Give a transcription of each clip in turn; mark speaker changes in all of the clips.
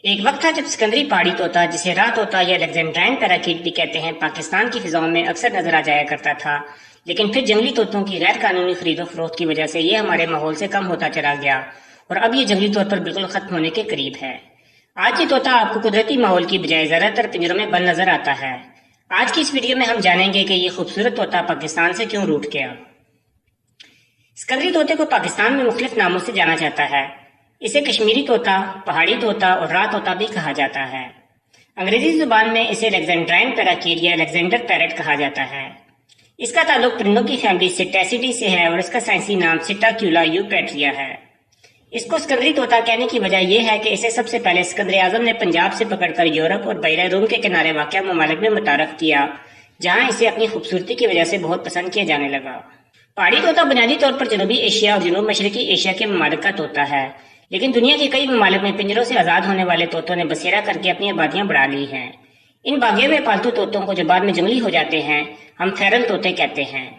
Speaker 1: ایک وقت تھا جب سکندری پہاڑی طوطا، جسے رات طوطا یا الیگزینڈرائن پیراکیٹ بھی کہتے ہیں، پاکستان کی فضاؤں میں اکثر نظر آ جایا کرتا تھا، لیکن پھر جنگلی طوطوں کی غیر قانونی خرید و فروخت کی وجہ سے یہ ہمارے ماحول سے کم ہوتا چلا گیا اور اب یہ جنگلی طور پر بالکل ختم ہونے کے قریب ہے۔ آج یہ طوطا آپ کو قدرتی ماحول کی بجائے زیادہ تر پنجروں میں بند نظر آتا ہے۔ آج کی اس ویڈیو میں ہم جانیں گے کہ یہ خوبصورت طوطا پاکستان سے کیوں روٹھ گیا۔ سکندری طوطے کو پاکستان میں مختلف ناموں سے جانا جاتا ہے۔ اسے کشمیری طوطا، پہاڑی طوطا اور رات طوطا بھی کہا جاتا ہے۔ انگریزی زبان میں اسے الیگزینڈرائن پیراکیٹ یا الیگزینڈر پیرٹ کہا جاتا ہے۔ اس کا تعلق پرندوں کی فیملی سٹیسیڈی سے ہے اور اس کا سائنسی نام سٹاکیولا یوپیٹریا ہے۔ اس کو سکندری طوطا کہنے کی وجہ یہ ہے کہ اسے سب سے پہلے سکندر اعظم نے پنجاب سے پکڑ کر یورپ اور بحیرہ روم کے کنارے واقع ممالک میں متعارف کیا، جہاں اسے اپنی خوبصورتی کی وجہ سے بہت پسند کیا جانے لگا۔ پہاڑی طوطا بنیادی طور پر جنوبی ایشیا اور جنوب مشرقی ایشیا کے ممالک کا طوطا ہے، لیکن دنیا کے کئی ممالک میں پنجروں سے آزاد ہونے والے طوطوں نے بسیرا کر کے اپنی آبادیاں بڑھا لی ہیں۔ ان باغے ہوئے پالتو طوطوں کو جو بعد میں جنگلی ہو جاتے ہیں، ہم فیرل طوطے کہتے ہیں۔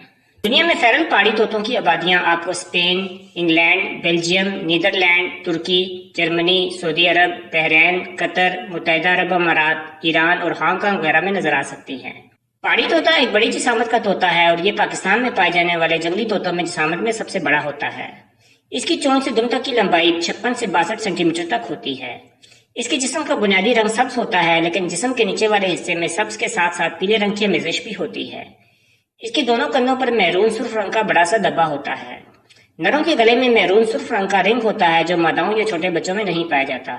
Speaker 1: دنیا میں فیرل پہاڑی طوطوں کی آبادیاں آپ کو اسپین، انگلینڈ، بیلجیم، نیدرلینڈ، ترکی، جرمنی، سعودی عرب، بحرین، قطر، متحدہ عرب امارات، ایران اور ہانگ کانگ وغیرہ میں نظر آ سکتی ہیں۔ پہاڑی طوطا ایک بڑی جسامت کا طوطا ہے اور یہ پاکستان میں پائے جانے والے جنگلی طوطوں میں جسامت میں سب سے بڑا ہوتا ہے۔ اس کی چونچ سے دم تک کی لمبائی 56 سے 62 سینٹی میٹر تک ہوتی ہے۔ اس کے جسم کا بنیادی رنگ سبز ہوتا ہے، لیکن جسم کے نیچے والے حصے میں سبز کے ساتھ ساتھ پیلے رنگ کی آمیزش بھی ہوتی ہے۔ اس کے دونوں کندھوں پر میرون سرخ رنگ کا بڑا سا دبا ہوتا ہے۔ نروں کے گلے میں میرون سرخ رنگ کا رنگ ہوتا ہے جو ماداؤں یا چھوٹے بچوں میں نہیں پایا جاتا۔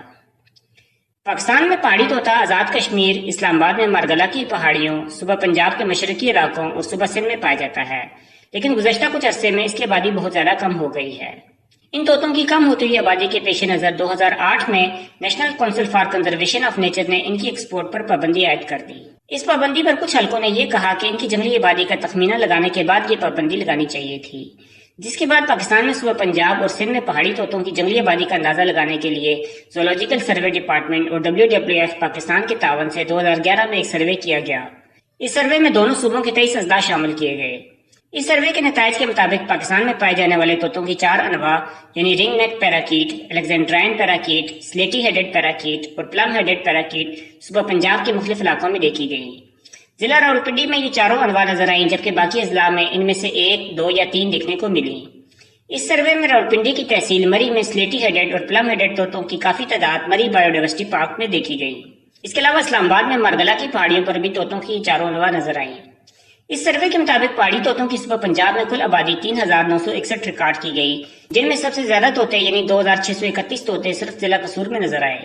Speaker 1: پاکستان میں پہاڑی طوطا آزاد کشمیر، اسلام آباد میں مارگلہ کی پہاڑیوں، صوبہ پنجاب کے مشرقی علاقوں اور صوبہ سندھ میں پایا جاتا ہے، لیکن گزشتہ کچھ عرصے میں اس کی آبادی بہت زیادہ کم ہو گئی ہے۔ ان طوطوں کی کم ہوتی ہوئی آبادی کے پیش نظر 2008 میں national council for conservation of nature نے ان کی ایکسپورٹ پر پابندی عائد کر دی۔ اس پابندی پر کچھ حلقوں نے یہ کہا کہ ان کی جنگلی آبادی کا تخمینہ لگانے کے بعد یہ پابندی لگانی چاہیے تھی، جس کے بعد پاکستان میں صوبہ پنجاب اور سندھ میں پہاڑی طوطوں کی جنگلی آبادی کا اندازہ لگانے کے لیے زولوجیکل سروے ڈپارٹمنٹ اور WWF پاکستان کے تعاون سے 2011 میں ایک سروے کیا گیا۔ اس سروے میں دونوں صوبوں کے 23 اضلاع شامل کیے گئے۔ اس سروے کے نتائج کے مطابق پاکستان میں پائے جانے والے طوطوں کی 4 انواع یعنی رنگ نیک پیراکیٹ، الیگزینڈرائن پیراکیٹ، سلیٹی ہیڈڈ پیراکیٹ اور پلم ہیڈڈ پیراکیٹ صوبہ پنجاب کے مختلف علاقوں میں دیکھی گئیں۔ ضلع راولپنڈی میں یہ چاروں انواع نظر آئیں، جبکہ باقی اضلاع میں ان میں سے 1، 2 یا 3 دیکھنے کو ملی۔ اس سروے میں راولپنڈی کی تحصیل مری میں سلیٹی ہیڈڈ اور پلم ہیڈڈ طوطوں کی کافی تعداد مری بایو ڈائیورسٹی پارک میں دیکھی گئی۔ اس کے علاوہ اسلام آباد میں مارگلہ کی پہاڑیوں پر بھی طوطوں کی 4 انواع نظر آئیں۔ اس سروے کے مطابق پہاڑی طوطوں کی صوبہ پنجاب میں کل آبادی 3961 ریکارڈ کی گئی، جن میں سب سے زیادہ طوطے یعنی 2631 طوطے صرف ضلع قصور میں نظر آئے۔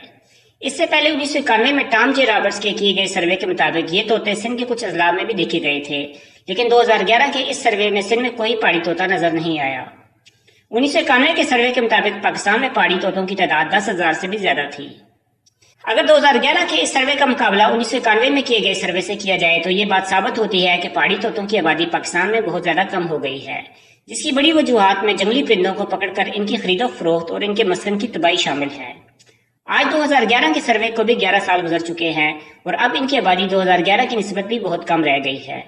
Speaker 1: اس سے پہلے 1991 میں ٹام جے رابرٹس کے کیے گئے سروے کے مطابق یہ طوطے سندھ کے کچھ اضلاع میں بھی دیکھے گئے تھے، لیکن 2011 کے اس سروے میں سندھ میں کوئی پہاڑی طوطا نظر نہیں آیا۔ 1991 کے سروے کے مطابق پاکستان میں پہاڑی طوطوں کی تعداد 10,000 سے بھی زیادہ تھی۔ اگر 2011 کے اس سروے کا مقابلہ 1991 میں کیے گئے سروے سے کیا جائے تو یہ بات ثابت ہوتی ہے کہ پہاڑی طوطوں کی آبادی پاکستان میں بہت زیادہ کم ہو گئی ہے، جس کی بڑی وجوہات میں جنگلی پرندوں کو پکڑ کر ان کی خرید و فروخت اور ان کے مسکن کی تباہی شامل ہے۔ آج 2011 کے سروے کو بھی 11 سال گزر چکے ہیں اور اب ان کی آبادی 2011 کی نسبت بھی بہت کم رہ گئی ہے۔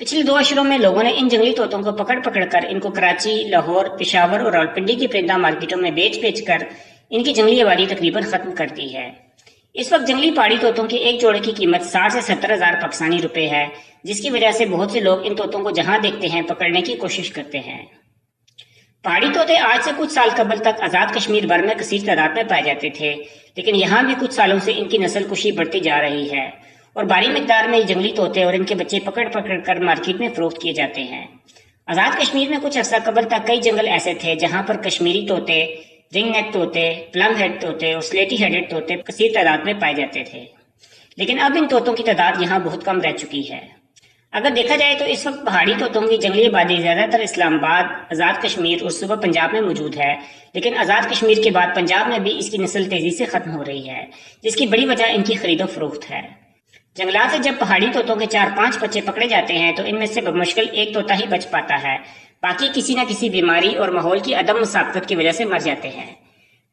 Speaker 1: پچھلے 2 عشروں میں لوگوں نے ان جنگلی طوطوں کو پکڑ کر ان کو کراچی، لاہور، پشاور اور راولپنڈی کی پرندہ مارکیٹوں میں بیچ کر ان کی جنگلی آبادی تقریباً ختم کر دی ہے۔ اس وقت جنگلی پہاڑی طوطوں کے ایک جوڑے کی قیمت 60 سے 70 ہزار پاکستانی روپے ہے، جس کی وجہ سے بہت سے لوگ ان طوطوں کو جہاں دیکھتے ہیں پکڑنے کی کوشش کرتے ہیں۔ پہاڑی طوطے آج سے کچھ سال قبل تک آزاد کشمیر بھر میں کثیر تعداد میں پائے جاتے تھے، لیکن یہاں بھی کچھ سالوں سے ان کی نسل کشی بڑھتی جا رہی ہے اور بھاری مقدار میں یہ جنگلی طوطے اور ان کے بچے پکڑ کر مارکیٹ میں فروخت کیے جاتے ہیں۔ آزاد کشمیر میں کچھ عرصہ قبل تک کئی جنگل ایسے تھے جہاں پر کشمیری طوطے، رنگ نیک طوطے، پلم ہیڈ طوطے اور سلیٹی ہیڈڈ طوطے کثیر تعداد میں پائے جاتے تھے، لیکن اب ان طوطوں کی تعداد یہاں بہت کم رہ چکی ہے۔ اگر دیکھا جائے تو اس وقت پہاڑی طوطوں کی جنگلی آبادی زیادہ تر اسلام آباد، آزاد کشمیر اور صوبہ پنجاب میں موجود ہے، لیکن آزاد کشمیر کے بعد پنجاب میں بھی اس کی نسل تیزی سے ختم ہو رہی ہے، جس کی بڑی وجہ ان کی خرید و فروخت ہے۔ جنگلات سے جب پہاڑی طوطوں کے 4-5 بچے پکڑے جاتے ہیں تو ان میں سے بمشکل ایک طوطا ہی بچ پاتا ہے، باقی کسی نہ کسی بیماری اور ماحول کی عدم مسابقت کی وجہ سے مر جاتے ہیں۔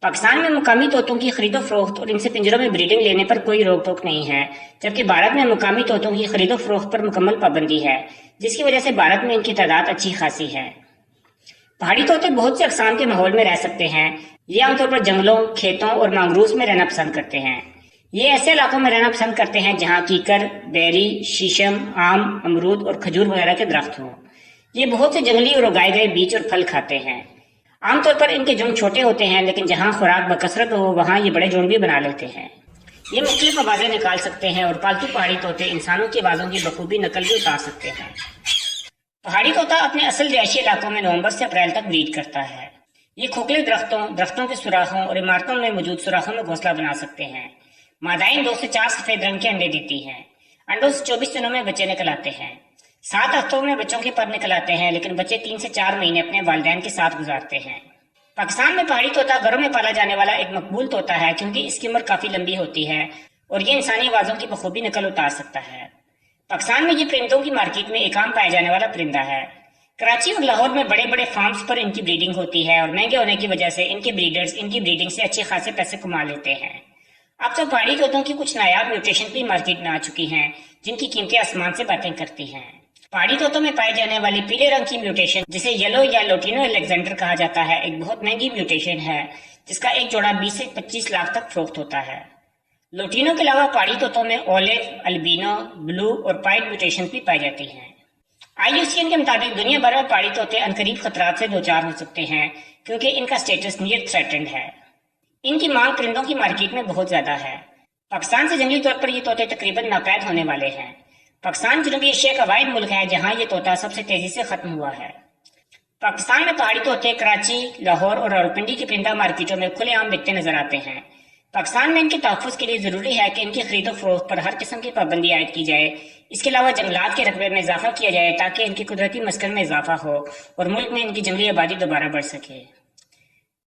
Speaker 1: پاکستان میں مقامی طوطوں کی خرید و فروخت اور ان سے پنجروں میں بریڈنگ لینے پر کوئی روک ٹوک نہیں ہے، جبکہ بھارت میں مقامی طوطوں کی خرید و فروخت پر مکمل پابندی ہے، جس کی وجہ سے بھارت میں ان کی تعداد اچھی خاصی ہے۔ پہاڑی طوطے بہت سے اقسام کے ماحول میں رہ سکتے ہیں۔ یہ عام طور پر جنگلوں، کھیتوں اور مانگرووز میں رہنا پسند کرتے ہیں۔ یہ ایسے علاقوں میں رہنا پسند کرتے ہیں جہاں کیکر، بیری، شیشم، آم، امرود اور کھجور وغیرہ کے درخت ہوں۔ یہ بہت سے جنگلی اور اگائے گئے بیج اور پھل کھاتے ہیں۔ عام طور پر ان کے جھنڈ چھوٹے ہوتے ہیں، لیکن جہاں خوراک بکثرت ہو وہاں یہ بڑے جھنڈ بھی بنا لیتے ہیں۔ یہ مختلف آوازیں نکال سکتے ہیں اور پالتو پہاڑی طوطے انسانوں کی آوازوں کی بخوبی نقل بھی اتار سکتے ہیں۔ پہاڑی طوطا اپنے اصل رہائشی علاقوں میں نومبر سے اپریل تک بریڈ کرتا ہے۔ یہ کھوکھلے درختوں کے سوراخوں اور عمارتوں میں موجود سوراخوں میں گھونسلہ بنا سکتے ہیں۔ مادائیں 2 سے 4 سفید رنگ کے انڈے دیتی ہیں۔ انڈوں سے 24 دنوں میں بچے نکل آتے ہیں۔ 7 ہفتوں میں بچوں کے پر نکل آتے ہیں، لیکن بچے 3 سے 4 مہینے اپنے والدین کے ساتھ گزارتے ہیں۔ پاکستان میں پہاڑی طوطا گھروں میں پالا جانے والا ایک مقبول طوطا ہے، کیونکہ اس کی عمر کافی لمبی ہوتی ہے اور یہ انسانی آوازوں کی بخوبی نقل اتار سکتا ہے۔ پاکستان میں یہ پرندوں کی مارکیٹ میں ایک عام پایا جانے والا پرندہ ہے۔ کراچی اور لاہور میں بڑے بڑے فارمز پر ان کی بریڈنگ ہوتی ہے اور مہنگے ہونے کی وجہ سے ان کے بریڈرز ان کی بریڈنگ سے اچھے خاصے پیسے کما لیتے ہیں۔ اب تو پہاڑی طوطوں کی کچھ نایاب میوٹیشن بھی مارکیٹ میں آ چکی ہیں، جن کی قیمتیں آسمان سے باتیں کرتی ہیں۔ پہاڑی طوطوں میں پائے جانے والی پیلے رنگ کی میوٹیشن، جسے یلو یا لوٹینو الیگزینڈر کہا جاتا ہے، ایک بہت مہنگی میوٹیشن ہے، جس کا ایک جوڑا 20 سے 25 لاکھ تک فروخت ہوتا ہے۔ لوٹینو کے علاوہ پہاڑی طوطوں میں اولیو، البینو، بلو اور پائڈ میوٹیشن بھی پائی جاتی ہیں۔ IUCN کے مطابق دنیا بھر میں پہاڑی طوطے عنقریب خطرات سے دوچار ہو سکتے ہیں، کیونکہ ان کا سٹیٹس نیئر تھریٹنڈ ہے۔ ان کی مانگ پرندوں کی مارکیٹ میں بہت زیادہ ہے۔ پاکستان سے جنگلی طور پر یہ طوطے تقریباً ناپید ہونے والے ہیں۔ پاکستان جنوبی ایشیا کا واحد ملک ہے جہاں یہ طوطا سب سے تیزی سے ختم ہوا ہے۔ پاکستان میں پہاڑی طوطے کراچی، لاہور اور راولپنڈی کی پرندہ مارکیٹوں میں کھلے عام بکتے نظر آتے ہیں۔ پاکستان میں ان کے تحفظ کے لیے ضروری ہے کہ ان کی خرید و فروخت پر ہر قسم کی پابندی عائد کی جائے۔ اس کے علاوہ جنگلات کے رقبے میں اضافہ کیا جائے تاکہ ان کے قدرتی مسکن میں اضافہ ہو اور ملک میں ان کی جنگلی آبادی دوبارہ بڑھ سکے۔